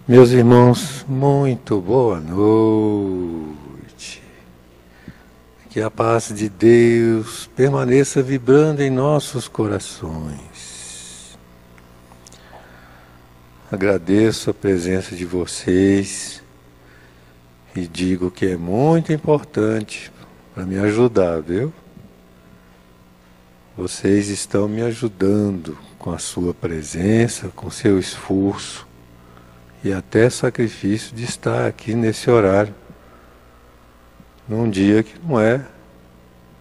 Meus irmãos, muito boa noite. Que a paz de Deus permaneça vibrando em nossos corações. Agradeço a presença de vocês e digo que é muito importante para me ajudar, viu? Vocês estão me ajudando com a sua presença, com seu esforço e até sacrifício de estar aqui nesse horário, num dia que não é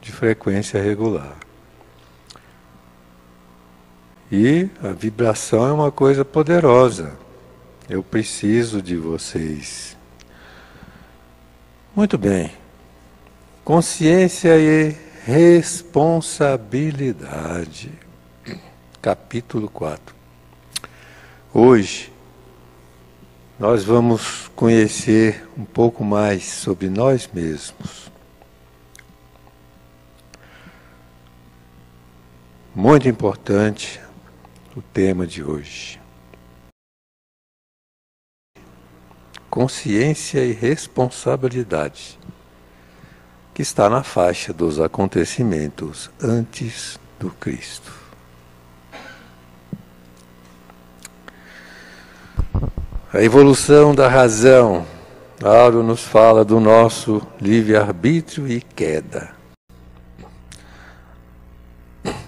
de frequência regular. E a vibração é uma coisa poderosa. Eu preciso de vocês. Muito bem. Consciência e responsabilidade. Capítulo 4. Hoje nós vamos conhecer um pouco mais sobre nós mesmos. Muito importante o tema de hoje. Consciência e responsabilidade, que está na faixa dos acontecimentos antes do Cristo. A evolução da razão. Auro nos fala do nosso livre-arbítrio e queda,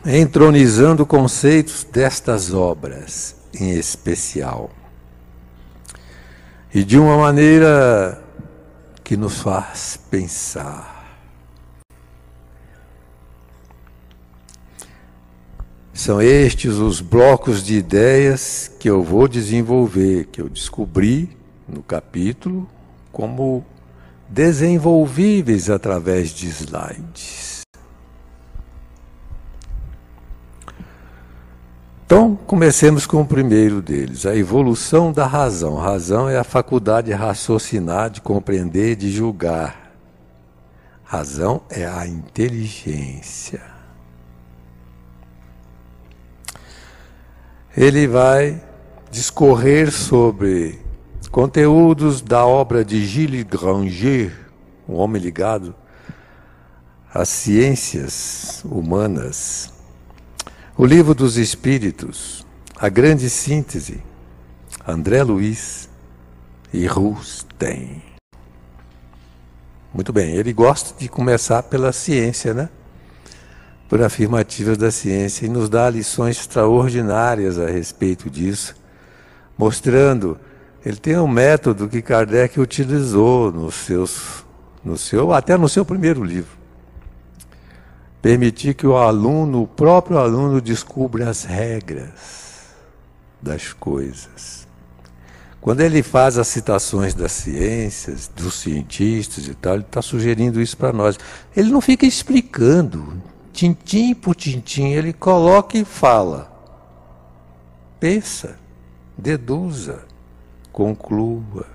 entronizando conceitos destas obras em especial, e de uma maneira que nos faz pensar. São estes os blocos de ideias que eu vou desenvolver, que eu descobri no capítulo como desenvolvíveis através de slides. Então, comecemos com o primeiro deles, a evolução da razão. A razão é a faculdade de raciocinar, de compreender, de julgar. Razão é a inteligência. Ele vai discorrer sobre conteúdos da obra de Gilles Granger, um homem ligado às ciências humanas. O Livro dos Espíritos, A Grande Síntese, André Luiz e Rustem. Muito bem, ele gosta de começar pela ciência, né? Por afirmativas da ciência, e nos dá lições extraordinárias a respeito disso, mostrando, ele tem um método que Kardec utilizou até no seu primeiro livro. Permitir que o próprio aluno descubra as regras das coisas. Quando ele faz as citações das ciências, dos cientistas e tal, ele está sugerindo isso para nós. Ele não fica explicando, tintim por tintim, ele coloca e fala. Pensa, deduza, conclua.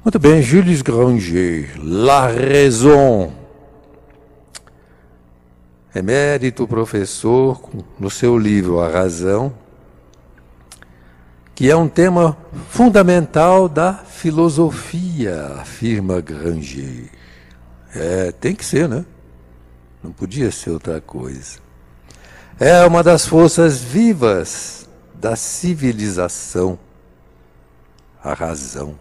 Muito bem, Gilles Granger, La Raison, emérito professor, no seu livro A Razão, que é um tema fundamental da filosofia, afirma Granger. Tem que ser, né? Não podia ser outra coisa. É uma das forças vivas da civilização, a razão.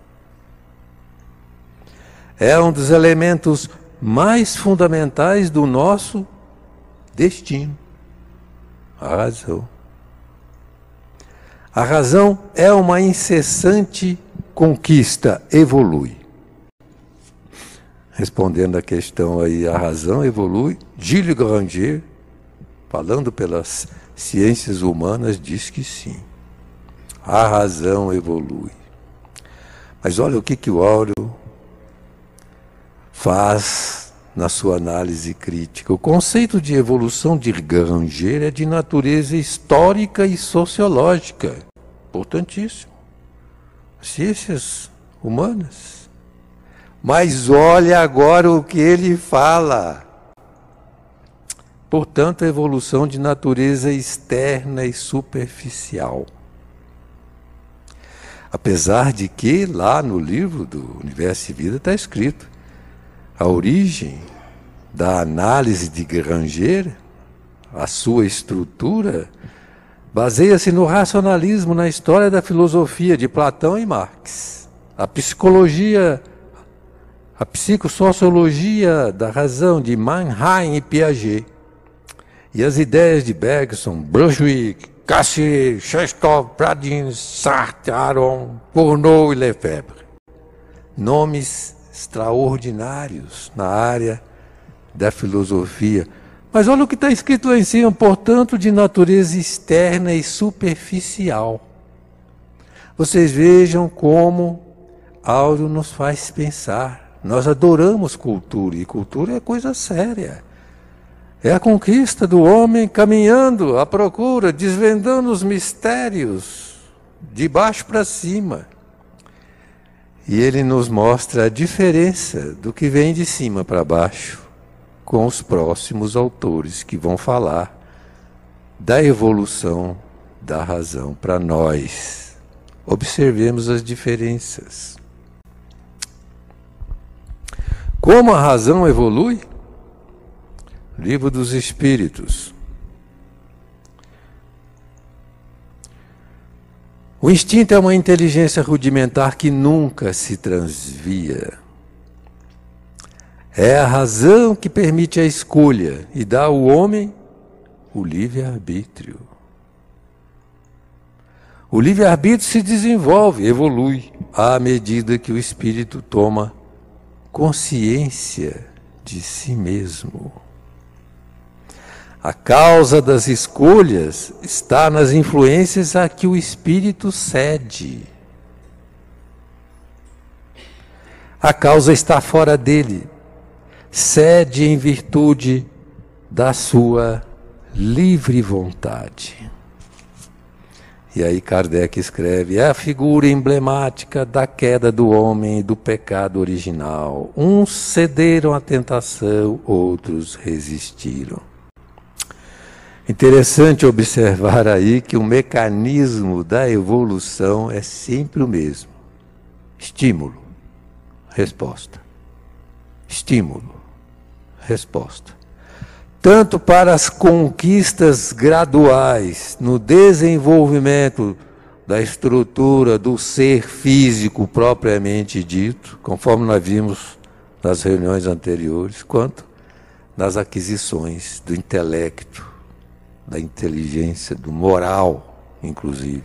É um dos elementos mais fundamentais do nosso destino, a razão. A razão é uma incessante conquista, evolui. Respondendo à questão aí, a razão evolui. Gilles Granger, falando pelas ciências humanas, diz que sim. A razão evolui. Mas olha o que o Áureo faz na sua análise crítica. O conceito de evolução de Granger é de natureza histórica e sociológica. Importantíssimo. Ciências humanas. Mas olha agora o que ele fala. Portanto, a evolução de natureza externa e superficial. Apesar de que lá no livro do Universo e Vida está escrito a origem da análise de Granger, a sua estrutura, baseia-se no racionalismo, na história da filosofia de Platão e Marx. A psicologia, a psicossociologia da razão de Mannheim e Piaget. E as ideias de Bergson, Brunswick, Cassirer, Chekhov, Pradins, Sartre, Aron, Cournot e Lefebvre. Nomes extraordinários na área da filosofia. Mas olha o que está escrito lá em cima, portanto, de natureza externa e superficial. Vocês vejam como Áureo nos faz pensar. Nós adoramos cultura, e cultura é coisa séria. É a conquista do homem caminhando à procura, desvendando os mistérios de baixo para cima. E ele nos mostra a diferença do que vem de cima para baixo com os próximos autores que vão falar da evolução da razão para nós. Observemos as diferenças. Como a razão evolui? Livro dos Espíritos. O instinto é uma inteligência rudimentar que nunca se transvia. É a razão que permite a escolha e dá ao homem o livre-arbítrio. O livre-arbítrio se desenvolve, evolui, à medida que o espírito toma consciência de si mesmo. A causa das escolhas está nas influências a que o espírito cede. A causa está fora dele. Cede em virtude da sua livre vontade. E aí Kardec escreve, é a figura emblemática da queda do homem e do pecado original. Uns cederam à tentação, outros resistiram. Interessante observar aí que o mecanismo da evolução é sempre o mesmo. Estímulo, resposta. Estímulo, resposta. Tanto para as conquistas graduais no desenvolvimento da estrutura do ser físico propriamente dito, conforme nós vimos nas reuniões anteriores, quanto nas aquisições do intelecto, da inteligência, do moral, inclusive.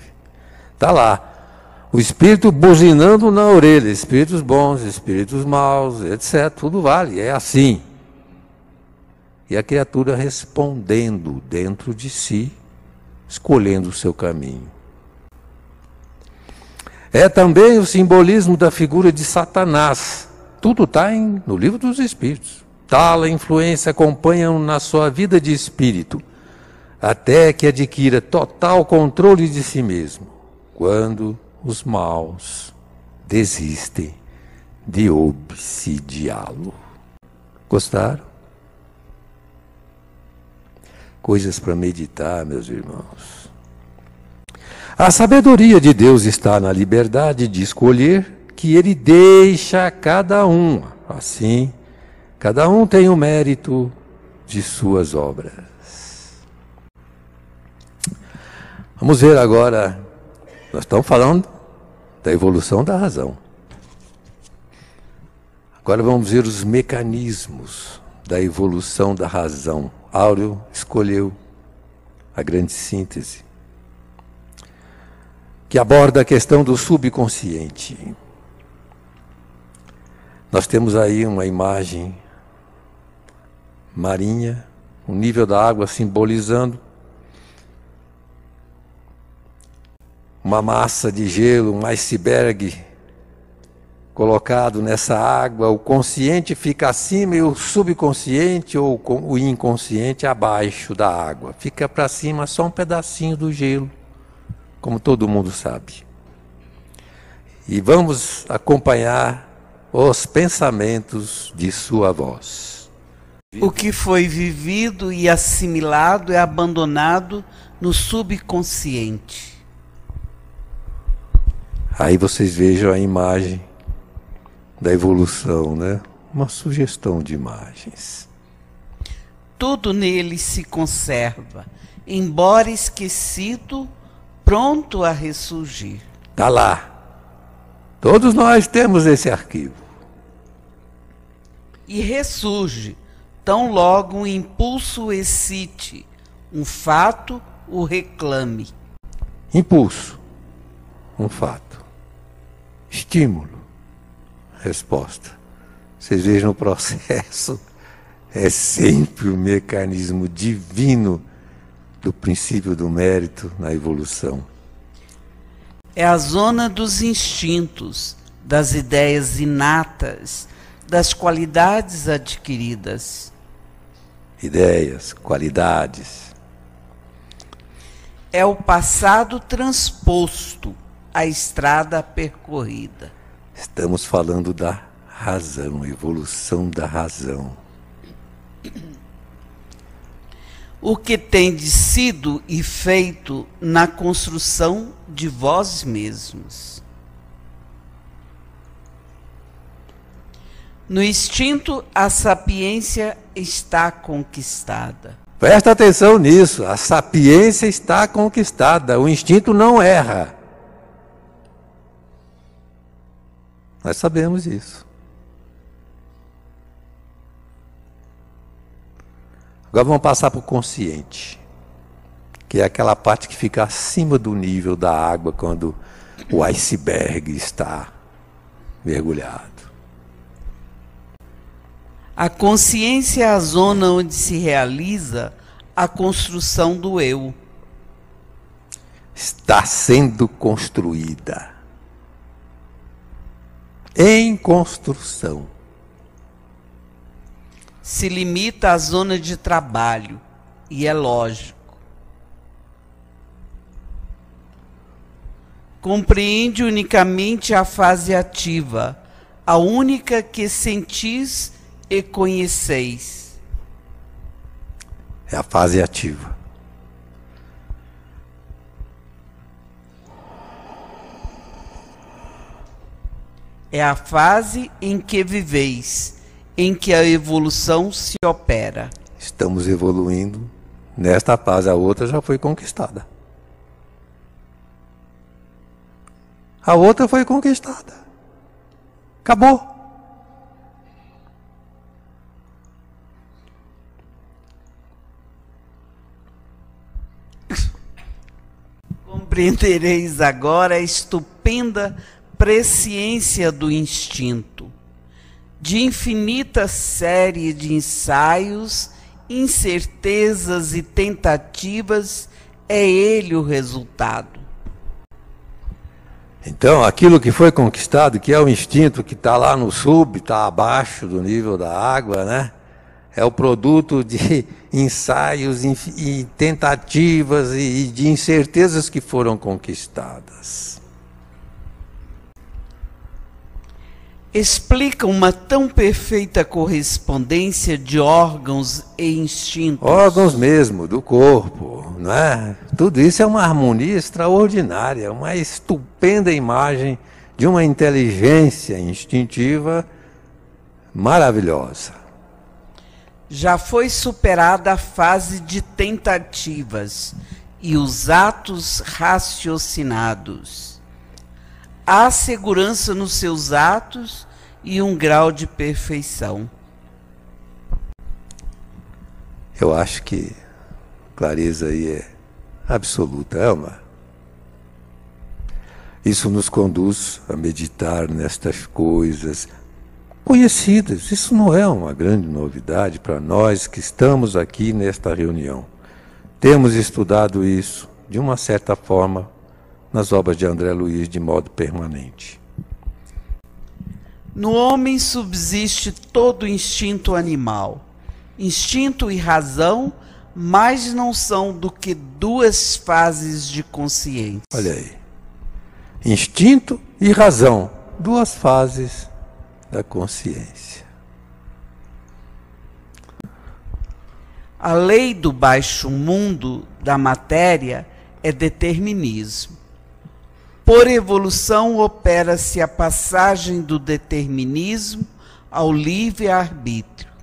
Está lá, o espírito buzinando na orelha, espíritos bons, espíritos maus, etc. Tudo vale, é assim. E a criatura respondendo dentro de si, escolhendo o seu caminho. É também o simbolismo da figura de Satanás. Tudo está no Livro dos Espíritos. Tal influência acompanha na sua vida de espírito, até que adquira total controle de si mesmo, quando os maus desistem de obsidiá-lo. Gostaram? Coisas para meditar, meus irmãos. A sabedoria de Deus está na liberdade de escolher que Ele deixa a cada um. Assim, cada um tem o mérito de suas obras. Vamos ver agora, nós estamos falando da evolução da razão. Agora vamos ver os mecanismos da evolução da razão. Áureo escolheu a grande síntese, que aborda a questão do subconsciente. Nós temos aí uma imagem marinha, o nível da água simbolizando uma massa de gelo, um iceberg colocado nessa água, o consciente fica acima e o subconsciente ou o inconsciente abaixo da água. Fica para cima só um pedacinho do gelo, como todo mundo sabe. E vamos acompanhar os pensamentos de sua voz. O que foi vivido e assimilado é abandonado no subconsciente. Aí vocês vejam a imagem da evolução, né? Uma sugestão de imagens. Tudo nele se conserva, embora esquecido, pronto a ressurgir. Está lá. Todos nós temos esse arquivo. E ressurge, tão logo um impulso excite, um fato o reclame. Impulso, um fato. Estímulo, resposta. Vocês vejam o processo. É sempre o mecanismo divino do princípio do mérito na evolução. É a zona dos instintos, das ideias inatas, das qualidades adquiridas. Ideias, qualidades. É o passado transposto, a estrada percorrida. Estamos falando da razão, evolução da razão. O que tendes sido e feito na construção de vós mesmos. No instinto, a sapiência está conquistada. Presta atenção nisso, a sapiência está conquistada, o instinto não erra. Nós sabemos isso. Agora vamos passar para o consciente, que é aquela parte que fica acima do nível da água quando o iceberg está mergulhado. A consciência é a zona onde se realiza a construção do eu. Está sendo construída. Em construção. Se limita à zona de trabalho, e é lógico. Compreende unicamente a fase ativa, a única que sentis e conheceis. É a fase ativa. É a fase em que viveis, em que a evolução se opera. Estamos evoluindo nesta fase, a outra já foi conquistada. A outra foi conquistada. Acabou. Compreendereis agora a estupenda presciência do instinto, de infinita série de ensaios, incertezas e tentativas, é ele o resultado. Então, aquilo que foi conquistado, que é o instinto que está lá no sub, está abaixo do nível da água, né? É o produto de ensaios e tentativas e de incertezas que foram conquistadas. Explica uma tão perfeita correspondência de órgãos e instintos. Órgãos mesmo, do corpo, não é? Tudo isso é uma harmonia extraordinária, uma estupenda imagem de uma inteligência instintiva maravilhosa. Já foi superada a fase de tentativas e os atos raciocinados. Há segurança nos seus atos e um grau de perfeição. Eu acho que clareza aí é absoluta, Elma. Isso nos conduz a meditar nestas coisas conhecidas. Isso não é uma grande novidade para nós que estamos aqui nesta reunião. Temos estudado isso, de uma certa forma, nas obras de André Luiz de modo permanente. No homem subsiste todo o instinto animal. Instinto e razão, mais não são do que duas fases de consciência. Olha aí. Instinto e razão, duas fases da consciência. A lei do baixo mundo da matéria é determinismo. Por evolução opera-se a passagem do determinismo ao livre-arbítrio.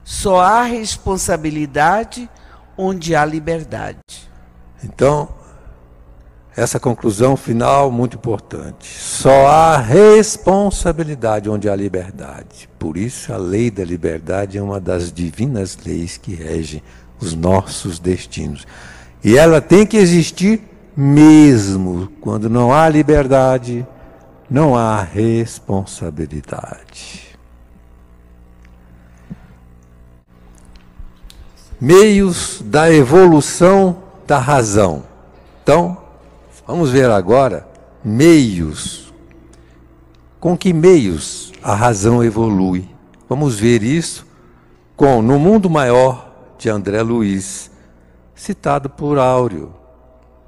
Só há responsabilidade onde há liberdade. Então, essa conclusão final muito importante. Só há responsabilidade onde há liberdade. Por isso, a lei da liberdade é uma das divinas leis que regem os nossos destinos. E ela tem que existir mesmo quando não há liberdade, não há responsabilidade. Meios da evolução da razão. Então, vamos ver agora meios. Com que meios a razão evolui? Vamos ver isso com No Mundo Maior, de André Luiz, citado por Áureo,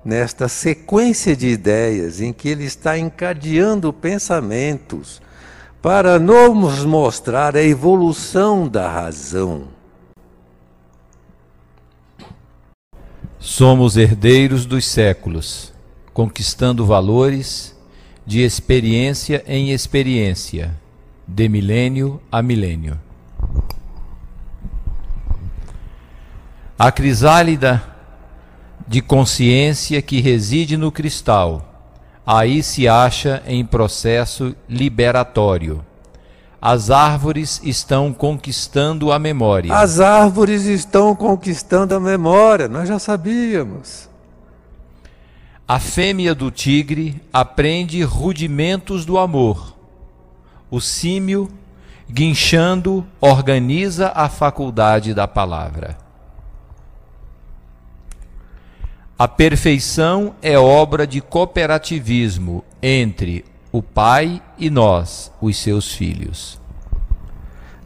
nesta sequência de ideias em que ele está encadeando pensamentos para nos mostrar a evolução da razão. Somos herdeiros dos séculos, conquistando valores de experiência em experiência, de milênio a milênio. A crisálida de consciência que reside no cristal, aí se acha em processo liberatório. As árvores estão conquistando a memória. As árvores estão conquistando a memória, nós já sabíamos. A fêmea do tigre aprende rudimentos do amor. O símio, guinchando, organiza a faculdade da palavra. A perfeição é obra de cooperativismo entre o Pai e nós, os seus filhos.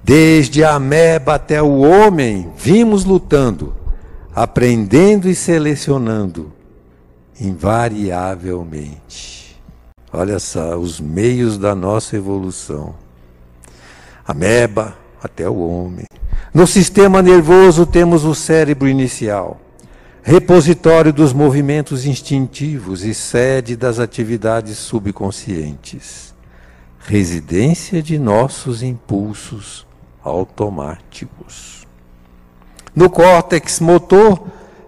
Desde a ameba até o homem, vimos lutando, aprendendo e selecionando, invariavelmente. Olha só, os meios da nossa evolução. Ameba até o homem. No sistema nervoso temos o cérebro inicial, repositório dos movimentos instintivos e sede das atividades subconscientes, residência de nossos impulsos automáticos. No córtex motor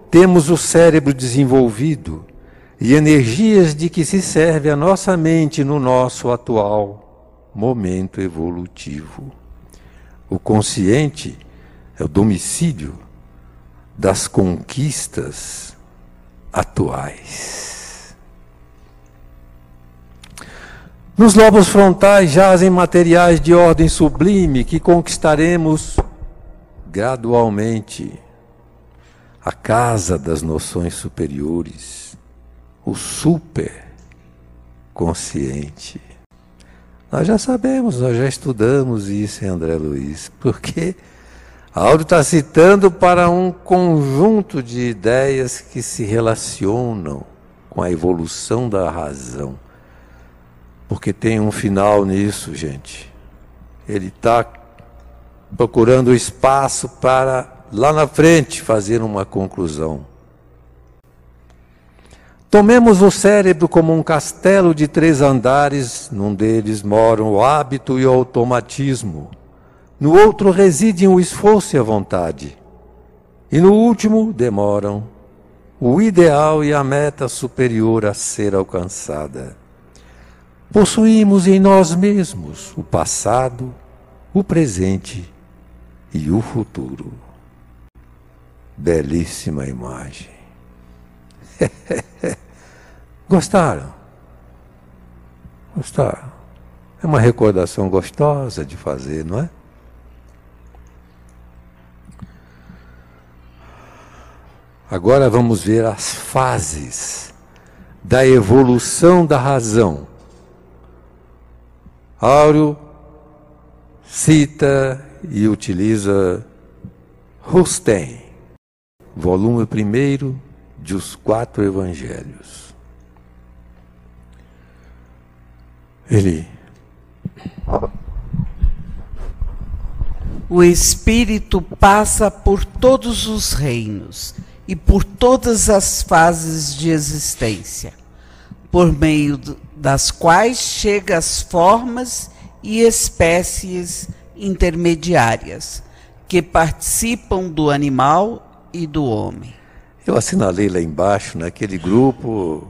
temos o cérebro desenvolvido e energias de que se serve a nossa mente no nosso atual momento evolutivo. O consciente é o domicílio das conquistas atuais. Nos lobos frontais jazem materiais de ordem sublime que conquistaremos gradualmente. A casa das noções superiores, o superconsciente. Nós já sabemos, nós já estudamos isso em André Luiz, porque Áureo está citando para um conjunto de ideias que se relacionam com a evolução da razão. Porque tem um final nisso, gente. Ele está procurando espaço para, lá na frente, fazer uma conclusão. Tomemos o cérebro como um castelo de 3 andares, num deles moram o hábito e o automatismo. No outro residem o esforço e a vontade. E no último demoram o ideal e a meta superior a ser alcançada. Possuímos em nós mesmos o passado, o presente e o futuro. Belíssima imagem. Gostaram? Gostaram? É uma recordação gostosa de fazer, não é? Agora vamos ver as fases da evolução da razão. Áureo cita e utiliza Rustem, volume 1 dos 4 Evangelhos. O Espírito passa por todos os reinos e por todas as fases de existência. por meio das quais chega às formas e espécies intermediárias, que participam do animal e do homem. Eu assinalei lá embaixo, naquele grupo,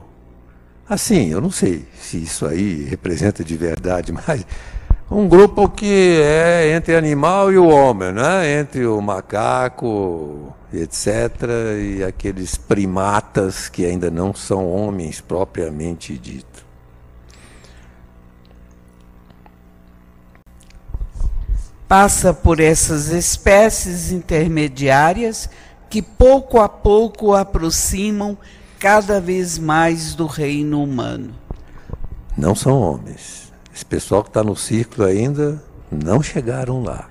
assim, eu não sei se isso aí representa de verdade, mas um grupo que é entre animal e o homem, né? Entre o macaco, etc., e aqueles primatas que ainda não são homens propriamente dito. Passa por essas espécies intermediárias que pouco a pouco aproximam cada vez mais do reino humano. Não são homens. Esse pessoal que está no círculo ainda não chegaram lá.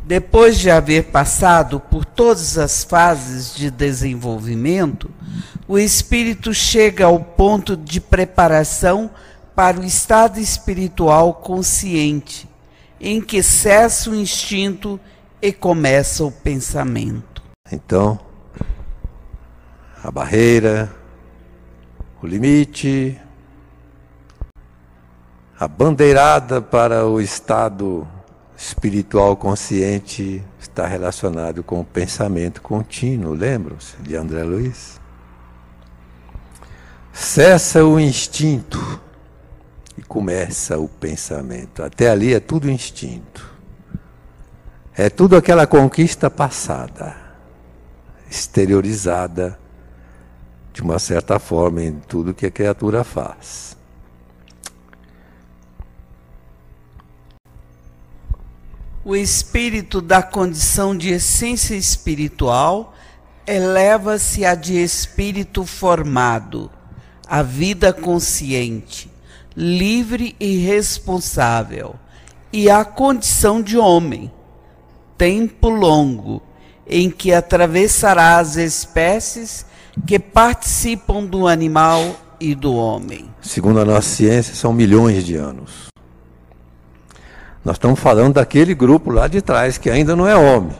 Depois de haver passado por todas as fases de desenvolvimento, o espírito chega ao ponto de preparação para o estado espiritual consciente, em que cessa o instinto e começa o pensamento. Então, a barreira, o limite, a bandeirada para o estado espiritual consciente está relacionado com o pensamento contínuo, lembram-se de André Luiz? Cessa o instinto e começa o pensamento. Até ali é tudo instinto. É tudo aquela conquista passada, exteriorizada de uma certa forma em tudo que a criatura faz. O espírito da condição de essência espiritual eleva-se a de espírito formado, a vida consciente, livre e responsável, e a condição de homem, tempo longo, em que atravessará as espécies que participam do animal e do homem. Segundo a nossa ciência, são milhões de anos. Nós estamos falando daquele grupo lá de trás que ainda não é homem.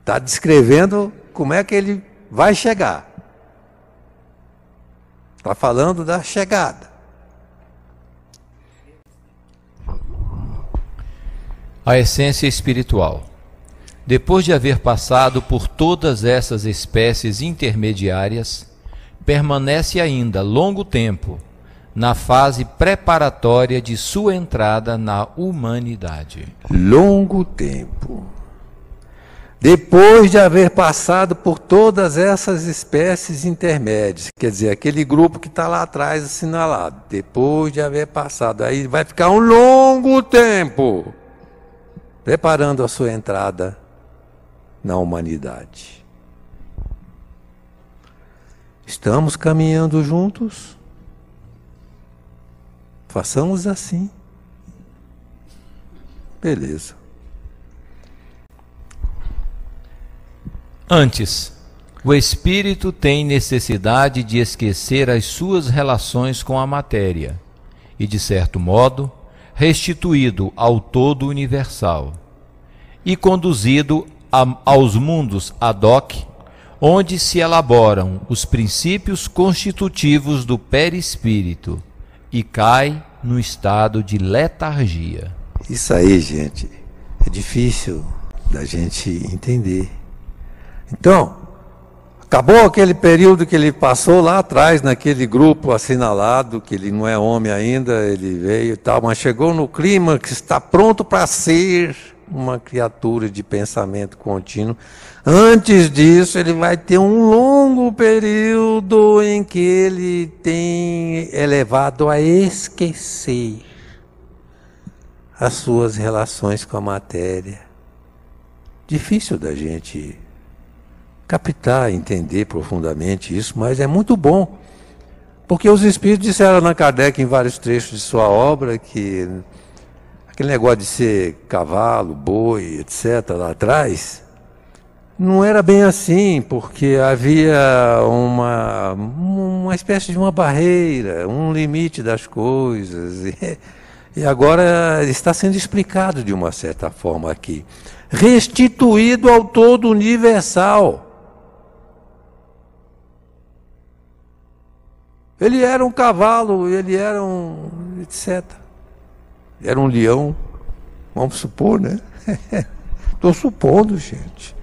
Está descrevendo como é que ele vai chegar. Está falando da chegada. A essência espiritual. Depois de haver passado por todas essas espécies intermediárias, permanece ainda longo tempo na fase preparatória de sua entrada na humanidade. Longo tempo. Depois de haver passado por todas essas espécies intermédias, quer dizer, aquele grupo que está lá atrás assinalado, depois de haver passado, aí vai ficar um longo tempo preparando a sua entrada na humanidade. Estamos caminhando juntos? Façamos assim. Beleza. Antes, o espírito tem necessidade de esquecer as suas relações com a matéria e, de certo modo, restituído ao todo universal e conduzido aos mundos ad hoc, onde se elaboram os princípios constitutivos do perispírito e cai no estado de letargia. Isso aí, gente, é difícil da gente entender. Então, acabou aquele período que ele passou lá atrás, naquele grupo assinalado, que ele não é homem ainda, ele veio e tal, mas chegou no clima que está pronto para ser uma criatura de pensamento contínuo. Antes disso, ele vai ter um longo período em que ele tem elevado a esquecer as suas relações com a matéria. Difícil da gente captar, entender profundamente isso, mas é muito bom, porque os espíritos disseram a Allan Kardec em vários trechos de sua obra que aquele negócio de ser cavalo, boi, etc., lá atrás, não era bem assim, porque havia uma espécie de uma barreira, um limite das coisas. E agora está sendo explicado de uma certa forma aqui. Restituído ao todo universal. Ele era um cavalo, ele era um etc. Era um leão, vamos supor, né? Estou supondo, gente.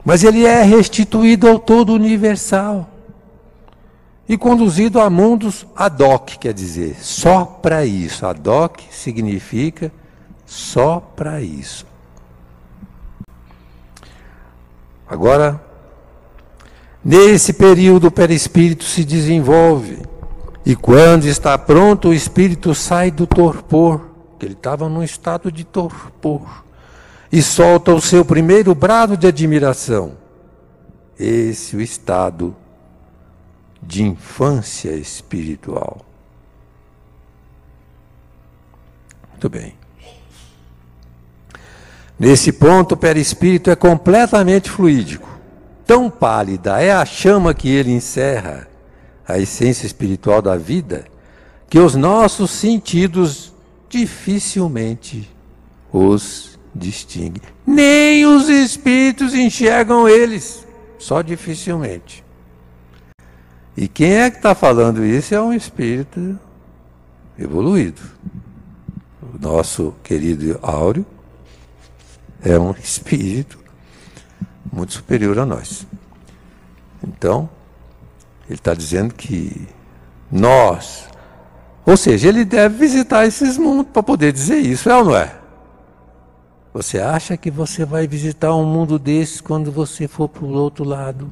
Mas ele é restituído ao todo universal. E conduzido a mundos ad hoc, quer dizer, só para isso. Ad hoc significa só para isso. Agora, nesse período o perispírito se desenvolve. E quando está pronto, o espírito sai do torpor, que ele estava num estado de torpor, e solta o seu primeiro brado de admiração. Esse é o estado de infância espiritual. Muito bem. Nesse ponto, o perispírito é completamente fluídico. Tão pálida é a chama que ele encerra, a essência espiritual da vida, que os nossos sentidos dificilmente os distinguem. Nem os espíritos enxergam eles, só dificilmente. E quem é que está falando isso é um espírito evoluído. O nosso querido Áureo é um espírito muito superior a nós. Então, ele está dizendo que nós, ou seja, ele deve visitar esses mundos para poder dizer isso, é ou não é? Você acha que você vai visitar um mundo desses quando você for para o outro lado?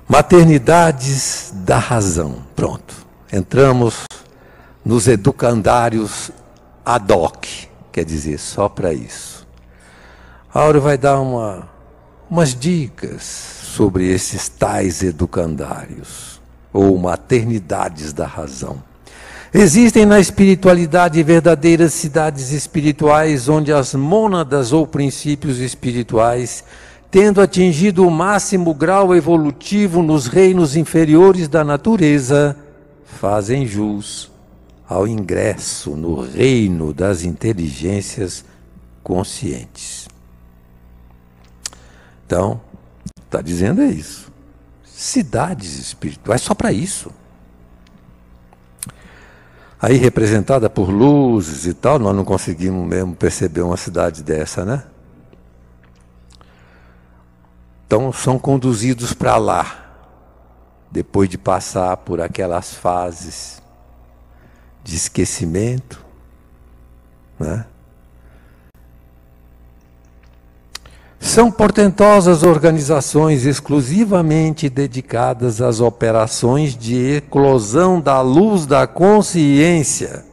Maternidades da razão. Pronto. Entramos nos educandários ad hoc, quer dizer, só para isso. Áureo vai dar umas dicas sobre esses tais educandários, ou maternidades da razão. Existem na espiritualidade verdadeiras cidades espirituais, onde as mônadas ou princípios espirituais, tendo atingido o máximo grau evolutivo nos reinos inferiores da natureza, fazem jus ao ingresso no reino das inteligências conscientes. Então, está dizendo isso. Cidades espirituais, só para isso. Aí, representada por luzes e tal, nós não conseguimos mesmo perceber uma cidade dessa, né? Então, são conduzidos para lá, depois de passar por aquelas fases de esquecimento, né? São portentosas organizações exclusivamente dedicadas às operações de eclosão da luz da consciência,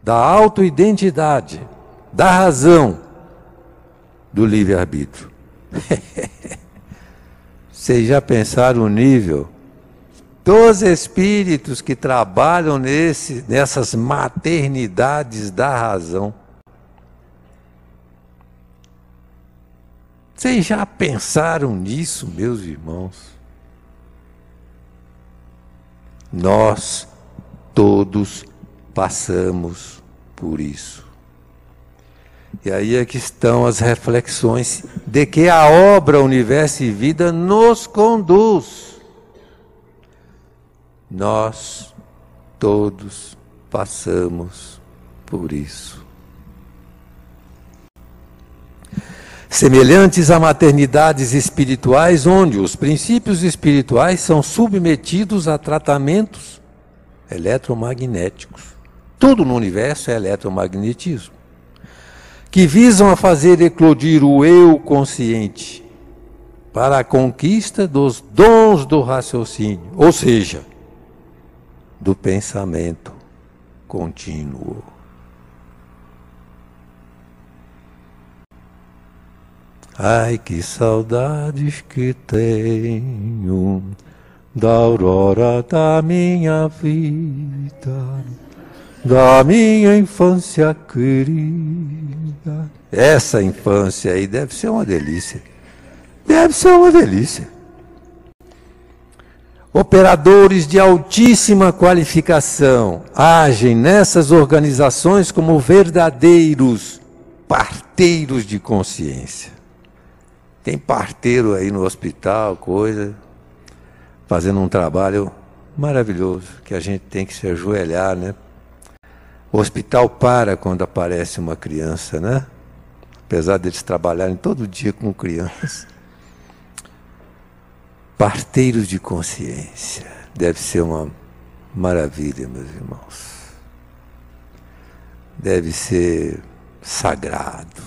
da autoidentidade, da razão, do livre-arbítrio. Vocês já pensaram o nível dos espíritos que trabalham nessas maternidades da razão? Vocês já pensaram nisso, meus irmãos? Nós todos passamos por isso. E aí é que estão as reflexões de que a obra Universo e Vida nos conduz. Nós todos passamos por isso. Semelhantes a maternidades espirituais, onde os princípios espirituais são submetidos a tratamentos eletromagnéticos. Tudo no universo é eletromagnetismo, que visam a fazer eclodir o eu consciente para a conquista dos dons do raciocínio, ou seja, do pensamento contínuo. Ai, que saudades que tenho da aurora da minha vida. da minha infância querida. Essa infância aí deve ser uma delícia. Deve ser uma delícia. Operadores de altíssima qualificação agem nessas organizações como verdadeiros parteiros de consciência. Tem parteiro aí no hospital, coisa, fazendo um trabalho maravilhoso, que a gente tem que se ajoelhar, né? O hospital para quando aparece uma criança, né? Apesar deles trabalharem todo dia com crianças. Parteiros de consciência. Deve ser uma maravilha, meus irmãos. Deve ser sagrado.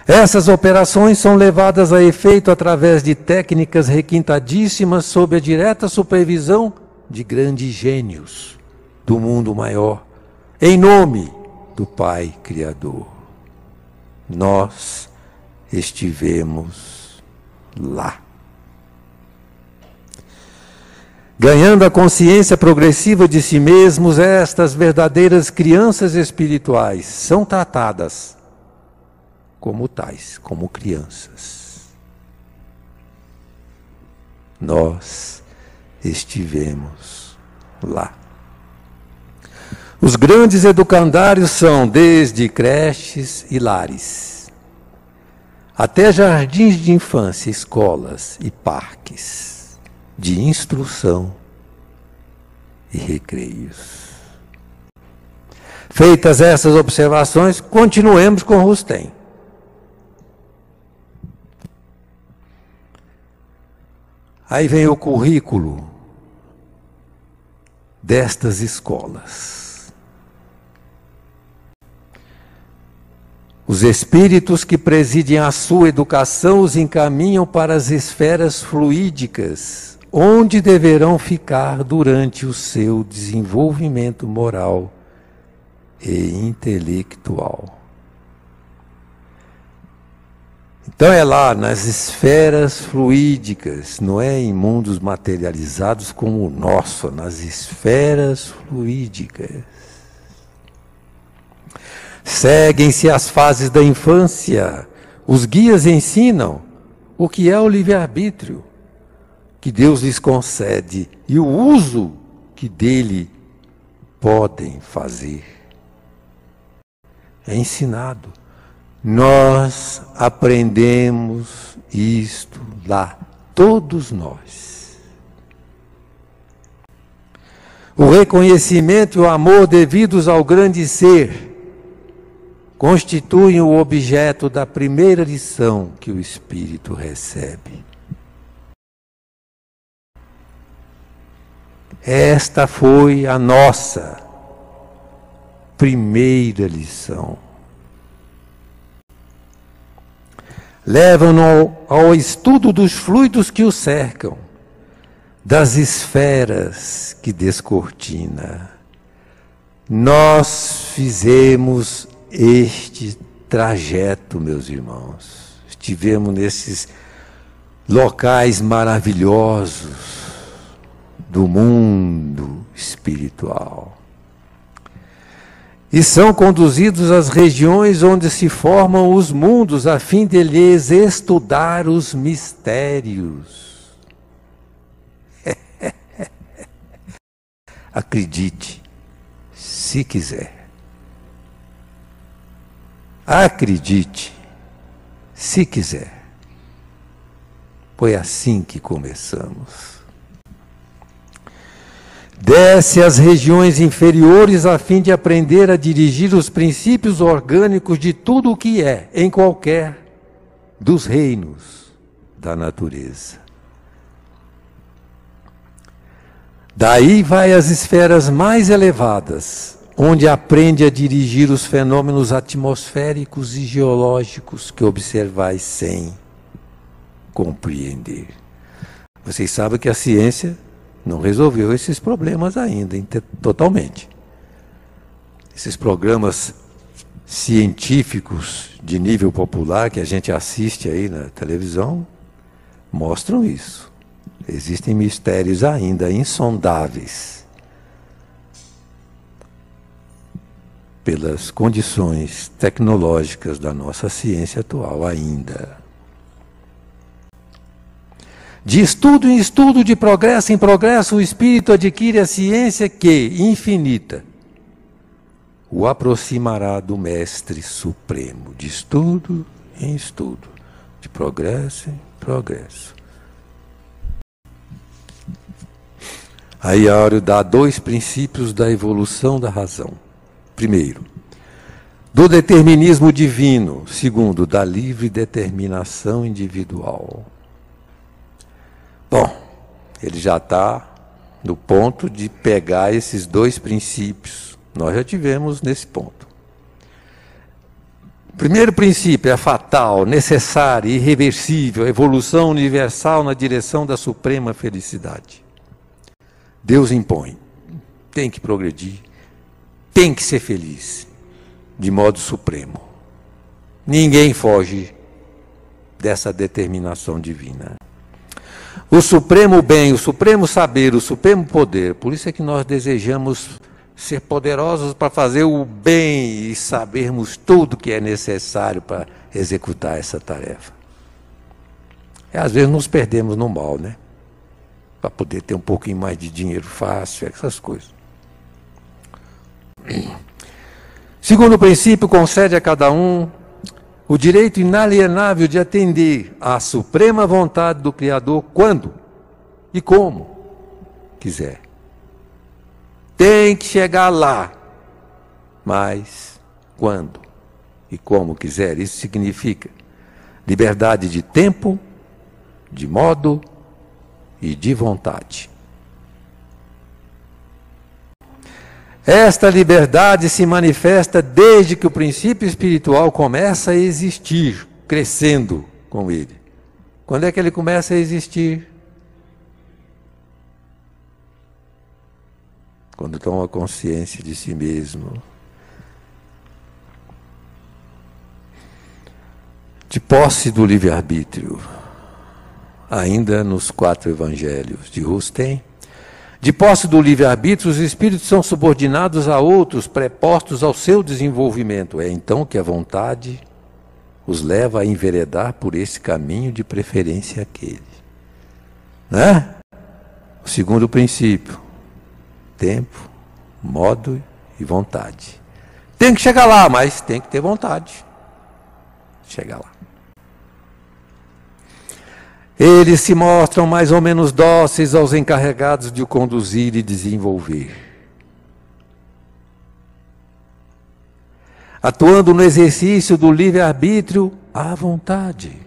Essas operações são levadas a efeito através de técnicas requintadíssimas sob a direta supervisão de grandes gênios do mundo maior, em nome do Pai Criador. Nós estivemos lá. Ganhando a consciência progressiva de si mesmos, estas verdadeiras crianças espirituais são tratadas como tais, como crianças. Nós estivemos lá. Os grandes educandários são desde creches e lares, até jardins de infância, escolas e parques de instrução e recreios. Feitas essas observações, continuemos com Rustem. Aí vem o currículo destas escolas. Os espíritos que presidem a sua educação os encaminham para as esferas fluídicas, onde deverão ficar durante o seu desenvolvimento moral e intelectual. Então é lá nas esferas fluídicas, não é em mundos materializados como o nosso, nas esferas fluídicas. Seguem-se as fases da infância, os guias ensinam o que é o livre-arbítrio que Deus lhes concede e o uso que dele podem fazer. É ensinado. Nós aprendemos isto lá, todos nós. O reconhecimento e o amor devidos ao grande ser constituem o objeto da primeira lição que o Espírito recebe. Esta foi a nossa primeira lição. Levam-no ao estudo dos fluidos que o cercam, das esferas que descortina. Nós fizemos este trajeto, meus irmãos. Estivemos nesses locais maravilhosos do mundo espiritual. E são conduzidos às regiões onde se formam os mundos, a fim de lhes estudar os mistérios. Acredite, se quiser. Acredite, se quiser. Foi assim que começamos. Desce às regiões inferiores a fim de aprender a dirigir os princípios orgânicos de tudo o que é, em qualquer dos reinos da natureza. Daí vai às esferas mais elevadas, onde aprende a dirigir os fenômenos atmosféricos e geológicos que observais sem compreender. Vocês sabem que a ciência não resolveu esses problemas ainda, totalmente. Esses programas científicos de nível popular que a gente assiste aí na televisão mostram isso. Existem mistérios ainda insondáveis pelas condições tecnológicas da nossa ciência atual ainda. De estudo em estudo, de progresso em progresso, o espírito adquire a ciência que, infinita, o aproximará do Mestre Supremo. De estudo em estudo, de progresso em progresso. Aí Áureo dá 2 princípios da evolução da razão. Primeiro, do determinismo divino. Segundo, da livre determinação individual. Bom, ele já está no ponto de pegar esses 2 princípios. Nós já tivemos nesse ponto. O primeiro princípio é fatal, necessário, irreversível, evolução universal na direção da suprema felicidade. Deus impõe, tem que progredir, tem que ser feliz, de modo supremo. Ninguém foge dessa determinação divina. O supremo bem, o supremo saber, o supremo poder, por isso é que nós desejamos ser poderosos para fazer o bem e sabermos tudo que é necessário para executar essa tarefa. E às vezes nos perdemos no mal, né? Para poder ter um pouquinho mais de dinheiro fácil, essas coisas. Segundo princípio, concede a cada um o direito inalienável de atender à suprema vontade do Criador quando e como quiser. Tem que chegar lá, mas quando e como quiser. Isso significa liberdade de tempo, de modo e de vontade. Esta liberdade se manifesta desde que o princípio espiritual começa a existir, crescendo com ele. Quando é que ele começa a existir? Quando toma consciência de si mesmo. De posse do livre-arbítrio. Ainda nos 4 evangelhos de Rustem. De posse do livre-arbítrio, os espíritos são subordinados a outros, prepostos ao seu desenvolvimento. É então que a vontade os leva a enveredar por esse caminho, de preferência aquele. Né? O segundo princípio, tempo, modo e vontade. Tem que chegar lá, mas tem que ter vontade. Chegar lá. Eles se mostram mais ou menos dóceis aos encarregados de o conduzir e desenvolver. Atuando no exercício do livre-arbítrio à vontade.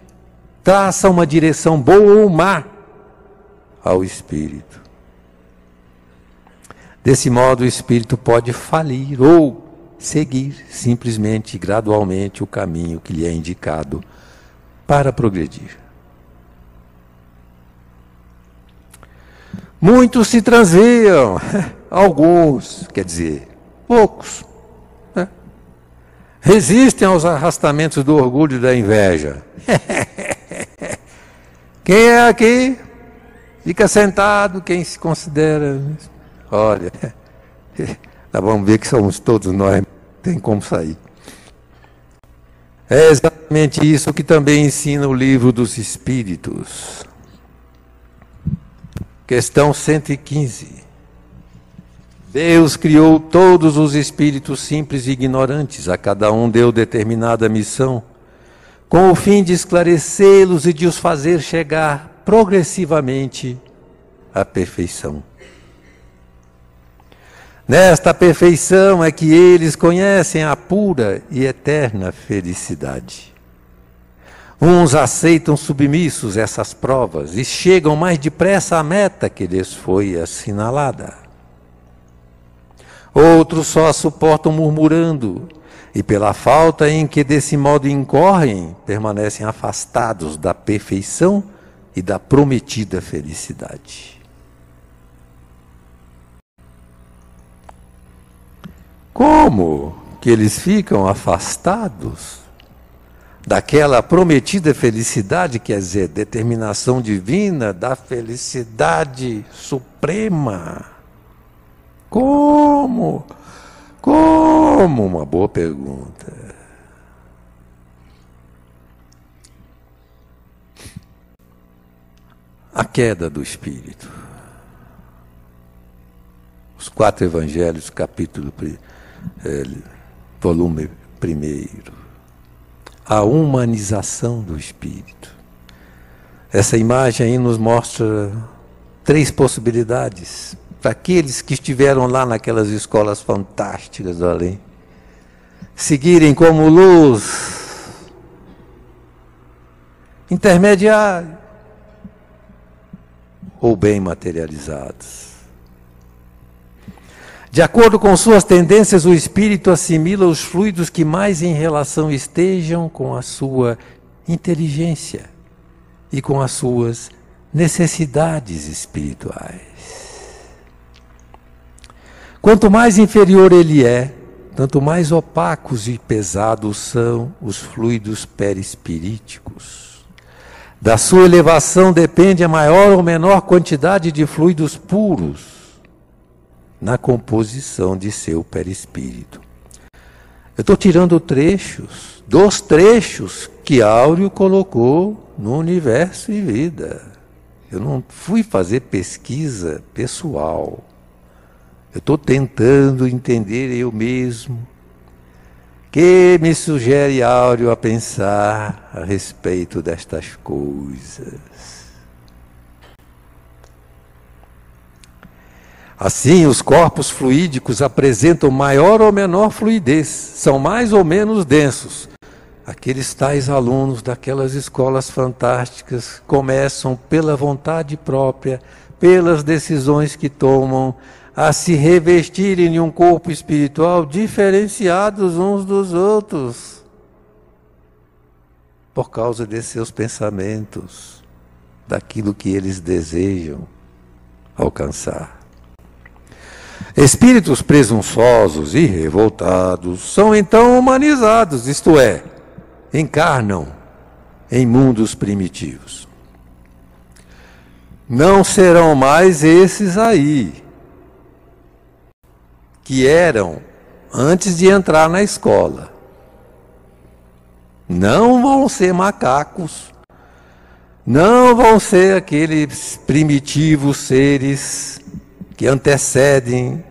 Traça uma direção boa ou má ao espírito. Desse modo, o espírito pode falir ou seguir simplesmente, gradualmente, o caminho que lhe é indicado para progredir. Muitos se transviam, alguns, quer dizer, poucos, né? Resistem aos arrastamentos do orgulho e da inveja. Quem é aqui? Fica sentado, quem se considera... Olha, nós vamos ver que somos todos nós, não tem como sair. É exatamente isso que também ensina o Livro dos Espíritos. Questão 115. Deus criou todos os espíritos simples e ignorantes, a cada um deu determinada missão, com o fim de esclarecê-los e de os fazer chegar progressivamente à perfeição. Nesta perfeição é que eles conhecem a pura e eterna felicidade. Uns aceitam submissos essas provas e chegam mais depressa à meta que lhes foi assinalada. Outros só a suportam murmurando e, pela falta em que desse modo incorrem, permanecem afastados da perfeição e da prometida felicidade. Como que eles ficam afastados daquela prometida felicidade, quer dizer, determinação divina da felicidade suprema? Como Como? Uma boa pergunta. A queda do espírito. Os 4 evangelhos, volume 1. A humanização do espírito. Essa imagem aí nos mostra 3 possibilidades para aqueles que estiveram lá naquelas escolas fantásticas do além. Seguirem como luz intermediário ou bem materializados. De acordo com suas tendências, o espírito assimila os fluidos que mais em relação estejam com a sua inteligência e com as suas necessidades espirituais. Quanto mais inferior ele é, tanto mais opacos e pesados são os fluidos perispiríticos. Da sua elevação depende a maior ou menor quantidade de fluidos puros na composição de seu perispírito. Eu estou tirando trechos, 2 trechos que Áureo colocou no Universo e Vida. Eu não fui fazer pesquisa pessoal. Eu estou tentando entender eu mesmo. Que me sugere Áureo a pensar a respeito destas coisas. Assim, os corpos fluídicos apresentam maior ou menor fluidez, são mais ou menos densos. Aqueles tais alunos daquelas escolas fantásticas começam pela vontade própria, pelas decisões que tomam, a se revestirem de um corpo espiritual diferenciados uns dos outros, por causa de seus pensamentos, daquilo que eles desejam alcançar. Espíritos presunçosos e revoltados são então humanizados, isto é, encarnam em mundos primitivos. Não serão mais esses aí, que eram antes de entrar na escola. Não vão ser macacos, não vão ser aqueles primitivos seres que antecedem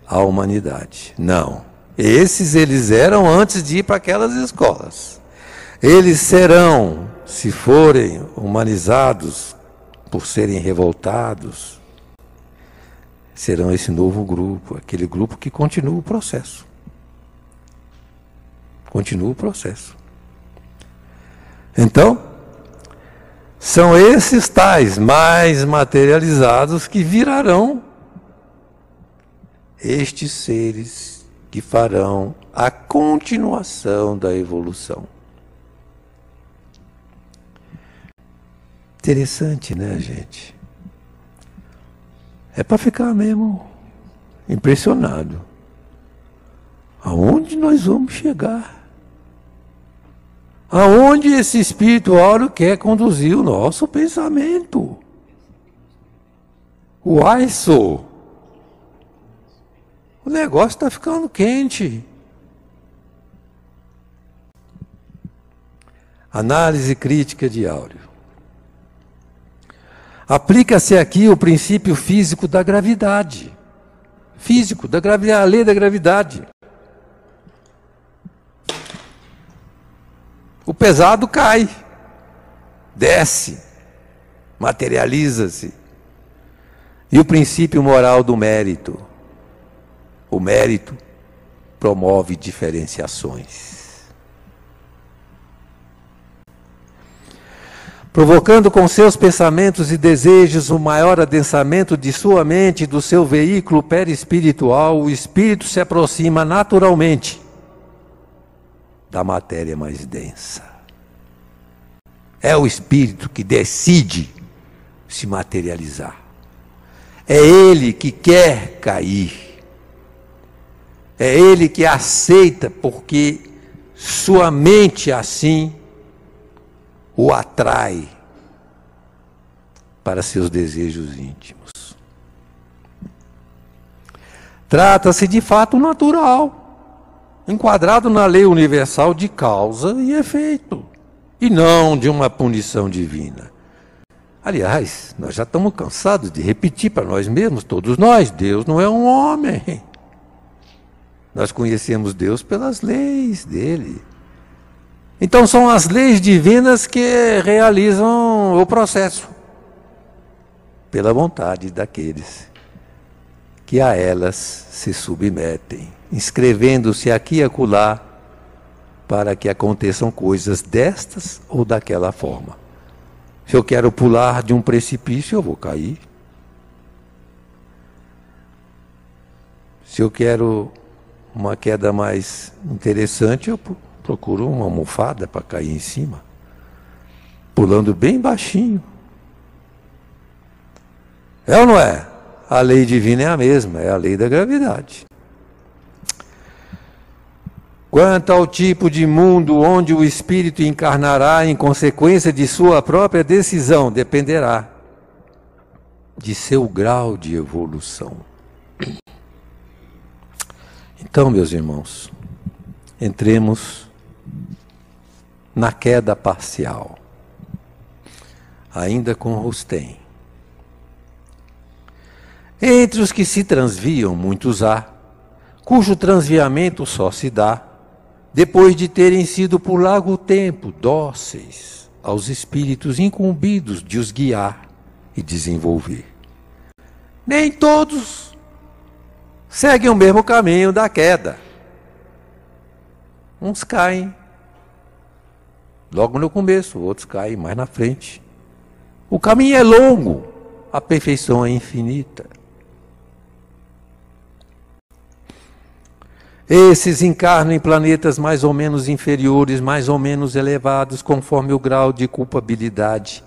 a humanidade. Não. Esses eles eram antes de ir para aquelas escolas. Eles serão, se forem humanizados por serem revoltados, serão esse novo grupo, aquele grupo que continua o processo. Continua o processo. Então, são esses tais mais materializados que virarão estes seres que farão a continuação da evolução. Interessante, né, gente? É para ficar mesmo impressionado. Aonde nós vamos chegar? Aonde esse Espírito Áureo quer conduzir o nosso pensamento? Uai, só! O negócio está ficando quente. Análise crítica de Áureo. Aplica-se aqui o princípio físico da gravidade. Físico, da gravidade, a lei da gravidade. O pesado cai, desce, materializa-se. E o princípio moral do mérito. O mérito promove diferenciações. Provocando com seus pensamentos e desejos o maior adensamento de sua mente e do seu veículo perispiritual, o espírito se aproxima naturalmente da matéria mais densa. É o espírito que decide se materializar. É ele que quer cair. É ele que aceita porque sua mente assim o atrai para seus desejos íntimos. Trata-se de fato natural, enquadrado na lei universal de causa e efeito, e não de uma punição divina. Aliás, nós já estamos cansados de repetir para nós mesmos, todos nós, Deus não é um homem. Nós conhecemos Deus pelas leis dele. Então são as leis divinas que realizam o processo, pela vontade daqueles que a elas se submetem, inscrevendo-se aqui e acolá para que aconteçam coisas destas ou daquela forma. Se eu quero pular de um precipício, eu vou cair. Se eu quero uma queda mais interessante, eu procuro uma almofada para cair em cima, pulando bem baixinho. É ou não é? A lei divina é a mesma, é a lei da gravidade. Quanto ao tipo de mundo onde o espírito encarnará em consequência de sua própria decisão, dependerá de seu grau de evolução. Então, meus irmãos, entremos na queda parcial, ainda com Rustem. Entre os que se transviam, muitos há, cujo transviamento só se dá depois de terem sido por largo tempo dóceis aos espíritos incumbidos de os guiar e desenvolver. Nem todos seguem o mesmo caminho da queda. Uns caem logo no começo, outros caem mais na frente. O caminho é longo, a perfeição é infinita. Esses encarnam em planetas mais ou menos inferiores, mais ou menos elevados, conforme o grau de culpabilidade,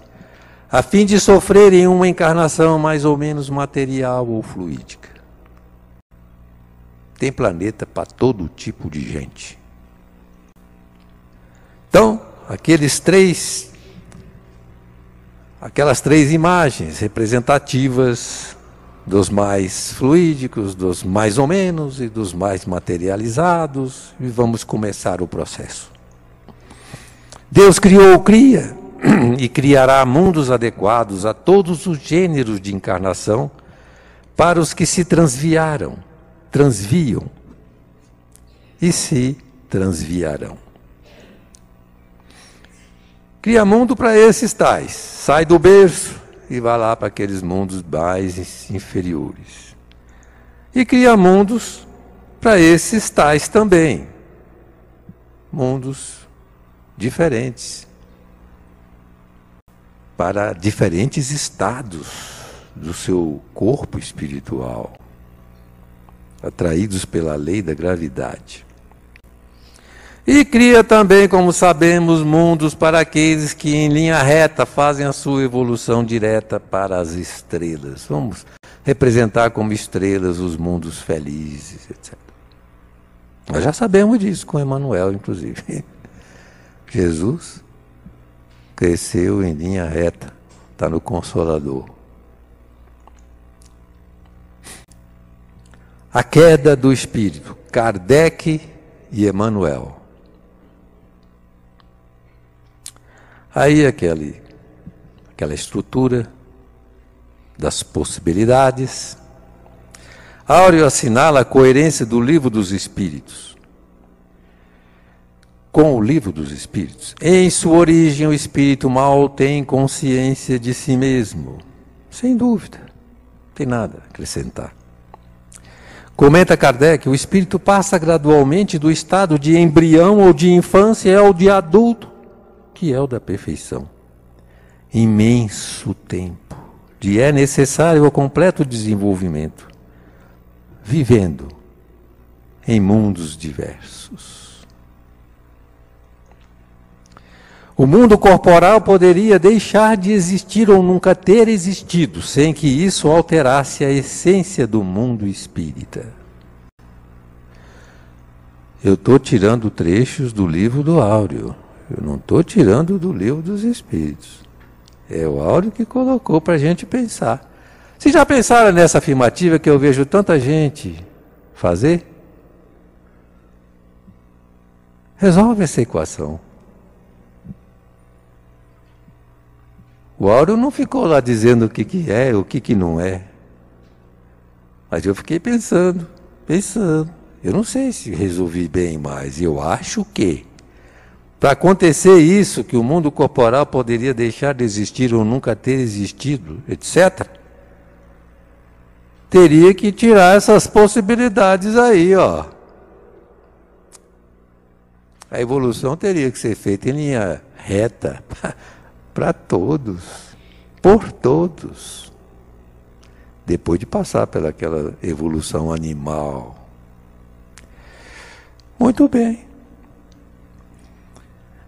a fim de sofrerem uma encarnação mais ou menos material ou fluídica. Tem planeta para todo tipo de gente. Então, aquelas três imagens representativas dos mais fluídicos, dos mais ou menos e dos mais materializados, e vamos começar o processo. Deus cria e criará mundos adequados a todos os gêneros de encarnação para os que se transviam e se transviarão. Cria mundo para esses tais, sai do berço e vai lá para aqueles mundos mais inferiores. E cria mundos para esses tais também. Mundos diferentes. Para diferentes estados do seu corpo espiritual. Atraídos pela lei da gravidade. E cria também, como sabemos, mundos para aqueles que em linha reta fazem a sua evolução direta para as estrelas. Vamos representar como estrelas os mundos felizes, etc. Nós já sabemos disso com Emmanuel, inclusive. Jesus cresceu em linha reta, está no Consolador. A queda do espírito, Kardec e Emmanuel. Aí aquela estrutura das possibilidades. Áureo assinala a coerência do Livro dos Espíritos com o Livro dos Espíritos. Em sua origem, o espírito mal tem consciência de si mesmo. Sem dúvida, não tem nada a acrescentar. Comenta Kardec, o espírito passa gradualmente do estado de embrião ou de infância ao de adulto, que é o da perfeição. Imenso tempo de é necessário o completo desenvolvimento, vivendo em mundos diversos. O mundo corporal poderia deixar de existir ou nunca ter existido, sem que isso alterasse a essência do mundo espírita. Eu estou tirando trechos do livro do Áureo. Eu não estou tirando do Livro dos Espíritos. É o Áureo que colocou para a gente pensar. Vocês já pensaram nessa afirmativa que eu vejo tanta gente fazer? Resolve essa equação. O Áureo não ficou lá dizendo o que é, o que não é. Mas eu fiquei pensando. Eu não sei se resolvi bem, mas eu acho que, para acontecer isso, que o mundo corporal poderia deixar de existir ou nunca ter existido, etc., teria que tirar essas possibilidades aí, ó. A evolução teria que ser feita em linha reta para todos, por todos, depois de passar pelaquela evolução animal. Muito bem.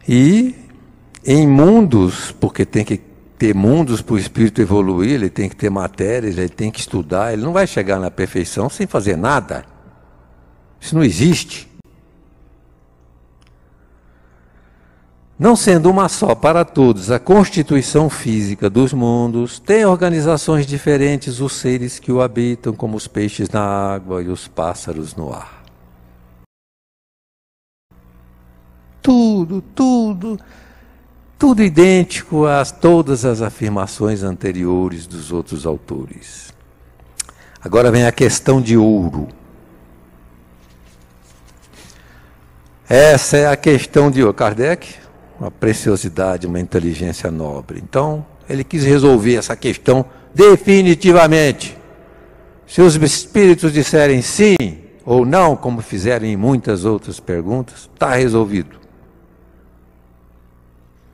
E em mundos, porque tem que ter mundos para o espírito evoluir, ele tem que ter matérias, ele tem que estudar, ele não vai chegar na perfeição sem fazer nada. Isso não existe. Não sendo uma só para todos a constituição física dos mundos, tem organizações diferentes os seres que o habitam, como os peixes na água e os pássaros no ar. Tudo idêntico a todas as afirmações anteriores dos outros autores. Agora vem a questão de ouro. Essa é a questão de ouro. Kardec, uma preciosidade, uma inteligência nobre. Então, ele quis resolver essa questão definitivamente. Se os espíritos disserem sim ou não, como fizeram em muitas outras perguntas, está resolvido.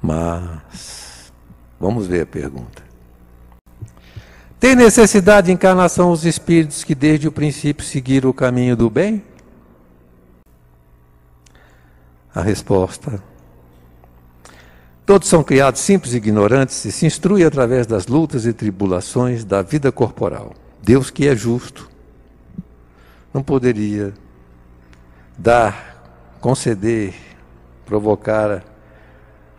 Mas, vamos ver a pergunta. Tem necessidade de encarnação os espíritos que desde o princípio seguiram o caminho do bem? A resposta: todos são criados simples e ignorantes e se instruem através das lutas e tribulações da vida corporal. Deus, que é justo, não poderia dar, conceder, provocar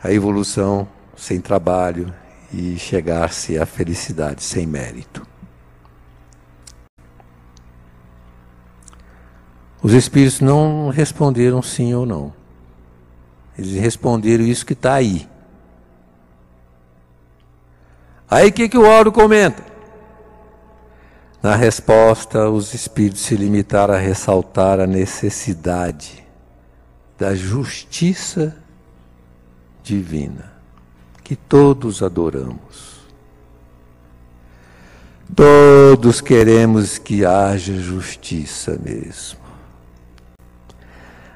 a evolução sem trabalho e chegar-se à felicidade sem mérito. Os espíritos não responderam sim ou não. Eles responderam isso que está aí. Aí o que o Áureo comenta? Na resposta, os espíritos se limitaram a ressaltar a necessidade da justiça divina, que todos adoramos. Todos queremos que haja justiça mesmo.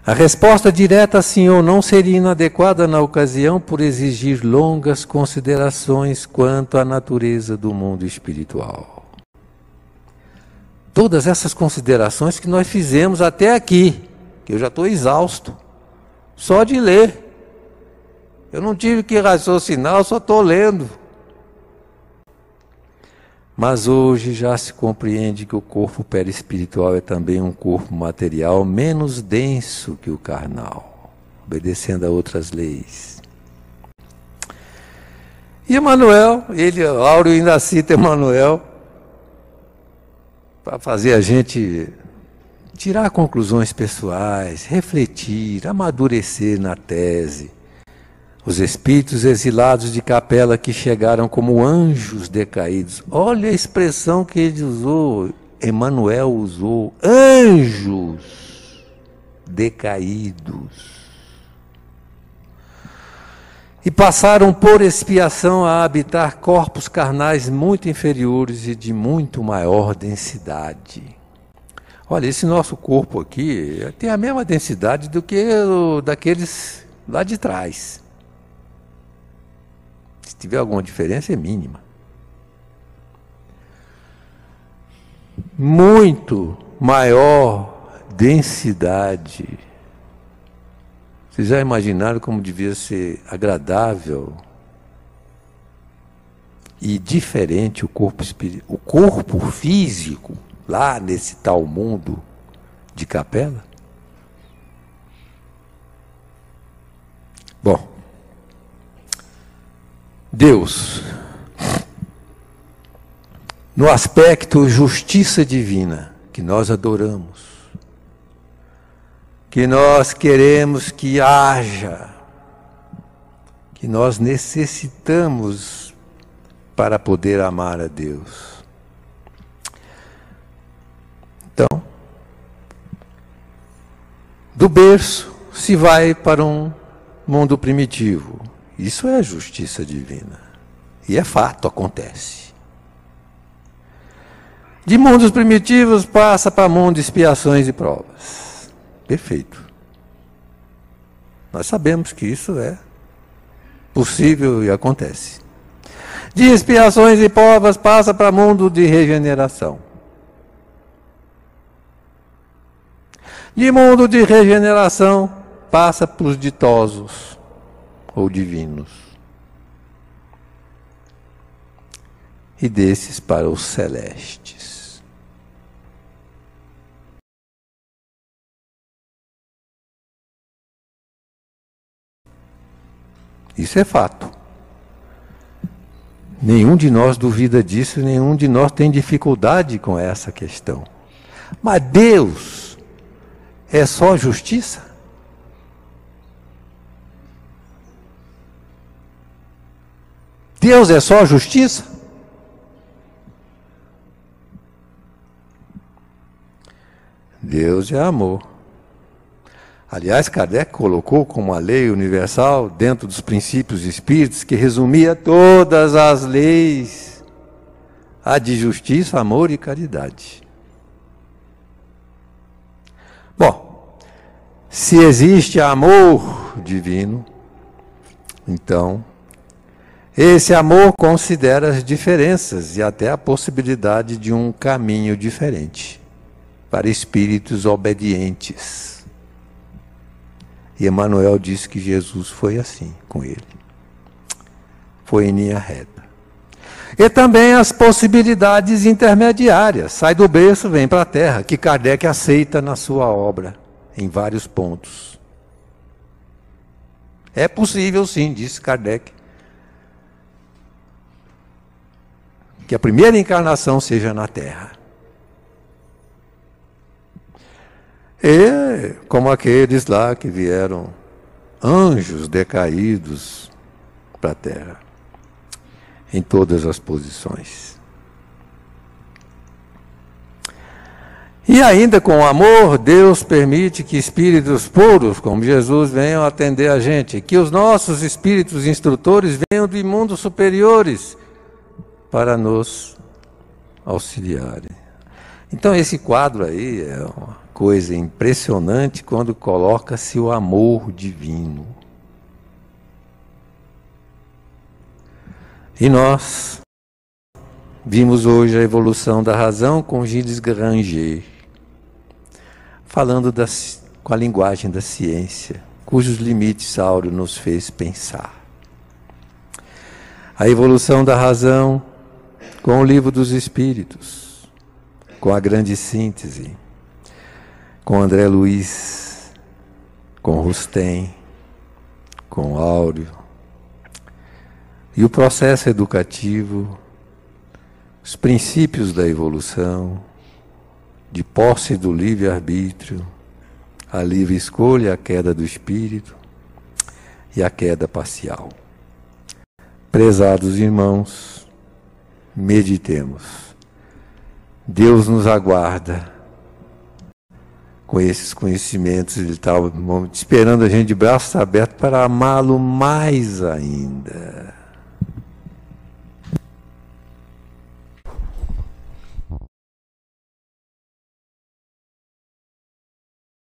A resposta direta sim ou não seria inadequada na ocasião por exigir longas considerações quanto à natureza do mundo espiritual. Todas essas considerações que nós fizemos até aqui, que eu já estou exausto, só de ler. Eu não tive que raciocinar, eu só estou lendo. Mas hoje já se compreende que o corpo perispiritual é também um corpo material menos denso que o carnal, obedecendo a outras leis. E Emmanuel, Áureo ainda cita Emmanuel, para fazer a gente tirar conclusões pessoais, refletir, amadurecer na tese. Os espíritos exilados de capela que chegaram como anjos decaídos. Olha a expressão que ele usou, Emmanuel usou, anjos decaídos. E passaram por expiação a habitar corpos carnais muito inferiores e de muito maior densidade. Olha, esse nosso corpo aqui tem a mesma densidade do que o daqueles lá de trás. Se tiver alguma diferença, é mínima. Muito maior densidade. Vocês já imaginaram como devia ser agradável e diferente o corpo físico lá nesse tal mundo de capela? Bom, Deus, no aspecto justiça divina que nós adoramos, que nós queremos que haja, que nós necessitamos para poder amar a Deus. Então, do berço se vai para um mundo primitivo. Isso é a justiça divina. E é fato, acontece. De mundos primitivos passa para mundo de expiações e provas. Perfeito. Nós sabemos que isso é possível e acontece. De expiações e provas passa para mundo de regeneração. De mundo de regeneração passa para os ditosos ou divinos. E desses para os celestes. Isso é fato. Nenhum de nós duvida disso, nenhum de nós tem dificuldade com essa questão. Mas Deus é só justiça? Deus é só justiça? Deus é amor. Aliás, Kardec colocou como uma lei universal, dentro dos princípios espíritas, que resumia todas as leis, a de justiça, amor e caridade. Bom, se existe amor divino, então, esse amor considera as diferenças e até a possibilidade de um caminho diferente para espíritos obedientes. E Emmanuel disse que Jesus foi assim com ele. Foi em linha reta. E também as possibilidades intermediárias. Sai do berço, vem para a terra, que Kardec aceita na sua obra, em vários pontos. É possível sim, disse Kardec, que a primeira encarnação seja na terra. E como aqueles lá que vieram, anjos decaídos para a terra, em todas as posições. E ainda com amor, Deus permite que espíritos puros, como Jesus, venham atender a gente, que os nossos espíritos instrutores venham de mundos superiores para nos auxiliarem. Então esse quadro aí é uma coisa impressionante quando coloca-se o amor divino. E nós vimos hoje a evolução da razão com Gilles Granger, falando com a linguagem da ciência, cujos limites Áureo nos fez pensar. A evolução da razão com o Livro dos Espíritos, com a grande síntese, com André Luiz, com Rustem, com Áureo, e o processo educativo, os princípios da evolução, de posse do livre-arbítrio, a livre escolha, a queda do espírito e a queda parcial. Prezados irmãos, meditemos. Deus nos aguarda com esses conhecimentos. Ele está esperando a gente de braços abertos para amá-lo mais ainda.